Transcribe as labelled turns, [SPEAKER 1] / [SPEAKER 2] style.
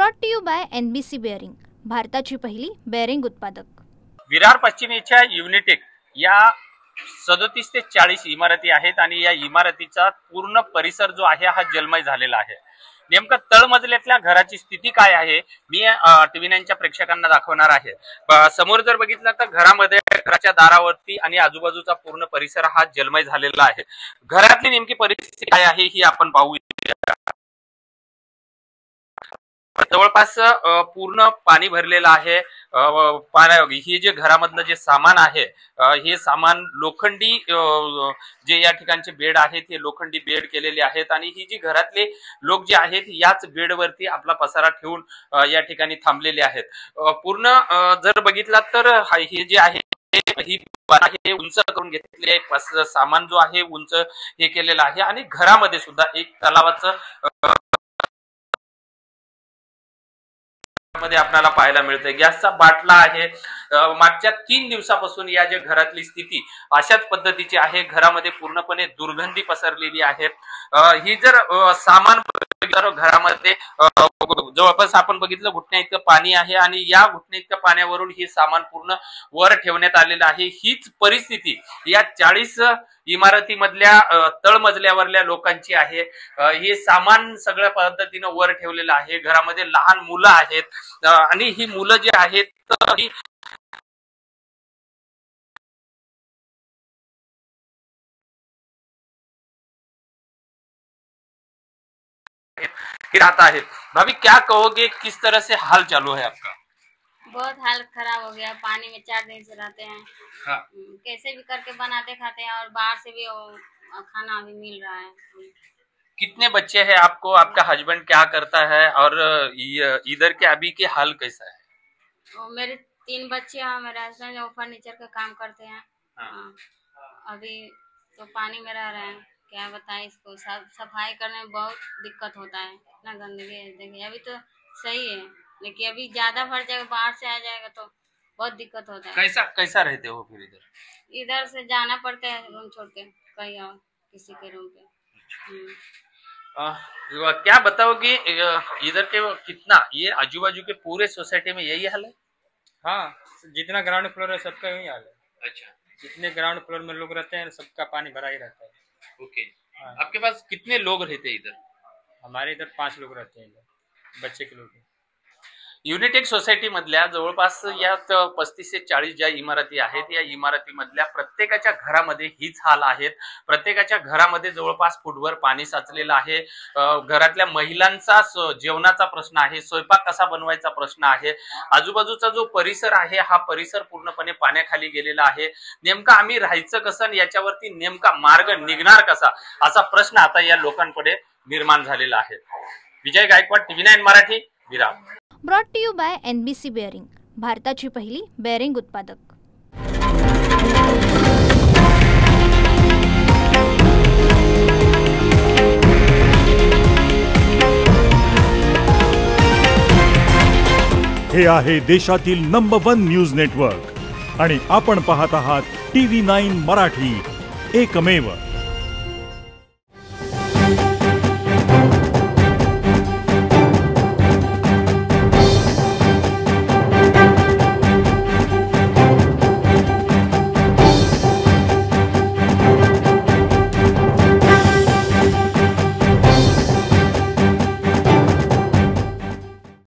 [SPEAKER 1] Brought to you by NBC bearing, भारताची पहिली bearing उत्पादक।
[SPEAKER 2] विरार पश्चिमेच्या युनिटेक या 37 ते 40 इमारती आहेत आणि या इमारतीचा पूर्ण परिसर जो आहे हा जलमय झालेला आहे। नेमका तळमजल्यातल्या घराची स्थिती काय आहे मी TV9च्या प्रेक्षकांना दाखवणार आहे। समोर जर बघितलं तर घरामध्ये घराच्या दारावरती आणि आजूबाजूचा पूर्ण परिसर हा जलमय झालेला आहे। घरातली नेमकी परिस्थिती काय आहे ही आपण पाहूया। जवळपास पूर्ण पाणी भरलेलं आहे। हे जे घरामधलं जे सामान आहे हे सामान लोखंडी जे या ठिकाणचे बेड आहेत हे लोखंडी बेड केलेले आहेत आणि ही जी घरातले लोक जे आहेत याच बेडवरती आपला पसारा ठेवून या ठिकाणी थांबलेले आहेत। पूर्ण जर बघितला तर हे जे आहे ही हे उंच करून घेतले सामान जो आहे उंच हे केलेलं आहे आणि घरामध्ये सुद्धा एक तलावाचं मध्ये आपल्याला पाहायला मिळते। गॅसचा बाटला आहे। मागच्या 3 दिवसापासून या जे घरातली स्थिती अशाच पद्धतीची आहे। घरामध्ये पूर्णपणे दुर्गंधी पसरलेली आहे। ही जर सामान घरामध्ये जवळपास आपण बघितलं घुटण्या इतकं पाणी आहे आणि या घुटण्या इतक्या पाण्यावरून हे सामान पूर्ण वर ठेवण्यात आलेलं आहे। हीच परिस्थिती या 40 इमारतीमधल्या तळमजल्यावरल्या लोकांची आहे। हे सामान सगळ्या पद्धतीने वर ठेवलेलं आहे। घरामध्ये लहान मुलं आहेत आणि ही मुलं जी आहेत रहता है। भाभी क्या कहोगे, किस तरह से हाल चालू है आपका?
[SPEAKER 3] बहुत हालत खराब हो गया। पानी में 4 दिन से रहते हैं।
[SPEAKER 2] हाँ।
[SPEAKER 3] कैसे भी करके बनाते खाते हैं और बाहर से भी खाना अभी मिल रहा है।
[SPEAKER 2] कितने बच्चे हैं आपको? आपका हस्बैंड क्या करता है और इधर के अभी के हाल कैसा है?
[SPEAKER 3] मेरे 3 बच्चे हैं। मेरे हस्बैंड वो फर्नीचर का काम करते हैं।
[SPEAKER 2] हाँ।
[SPEAKER 3] अभी तो पानी में रह रहे हैं। क्या बताएं, इसको सफाई करने में बहुत दिक्कत होता है। इतना गंदगी देखिए। अभी तो सही है लेकिन अभी ज्यादा भर जाएगा, बाहर से आ जाएगा तो बहुत दिक्कत होता है।
[SPEAKER 2] कैसा रहते हो फिर?
[SPEAKER 3] इधर से जाना पड़ता है रूम छोड़ के कहीं और किसी के रूम पे।
[SPEAKER 2] क्या बताओगे इधर के कितना ये आजू बाजू के पूरे सोसाइटी में यही हाल है?
[SPEAKER 4] हाँ, जितना ग्राउंड फ्लोर है सबका यही हाल है।
[SPEAKER 2] अच्छा,
[SPEAKER 4] जितने ग्राउंड फ्लोर में लोग रहते हैं सबका पानी भरा ही रहता है।
[SPEAKER 2] ओके।
[SPEAKER 4] हाँ।
[SPEAKER 2] आपके पास कितने लोग रहते हैं इधर?
[SPEAKER 4] हमारे इधर 5 लोग रहते हैं इधर, बच्चे के लोग।
[SPEAKER 2] युनिटेक सोसायटी मधल्या जवळपास या 35 ते 40 ज्या इमारती आहेत या इमारतीमधल्या प्रत्येकाच्या घरामध्ये हीच हाल आहेत। प्रत्येकाच्या घरामध्ये जवळपास फुटभर पाणी साचलेलं आहे। घरातल्या महिलांचा जेवणाचा प्रश्न आहे, स्वयंपाक कसा बनवायचा प्रश्न आहे। आजूबाजूचा जो परिसर आहे हा परिसर पूर्णपणे पाण्याखाली गेलेला आहे। नेमका आम्ही राहायचं कसं आणि याच्यावरती नेमका मार्ग निघणार कसा असा प्रश्न आता या लोकांपुढे निर्माण झालेला आहे। Vijay Gaikwad, TV9 Marathi, Virar.
[SPEAKER 1] Brought to you by NBC bearing, भारताची पहिली बेअरिंग उत्पादक।
[SPEAKER 5] हे आहे देशातील नंबर 1 न्यूज नेटवर्क आणि आपण पाहत आहात TV9 मराठी, एकमेव।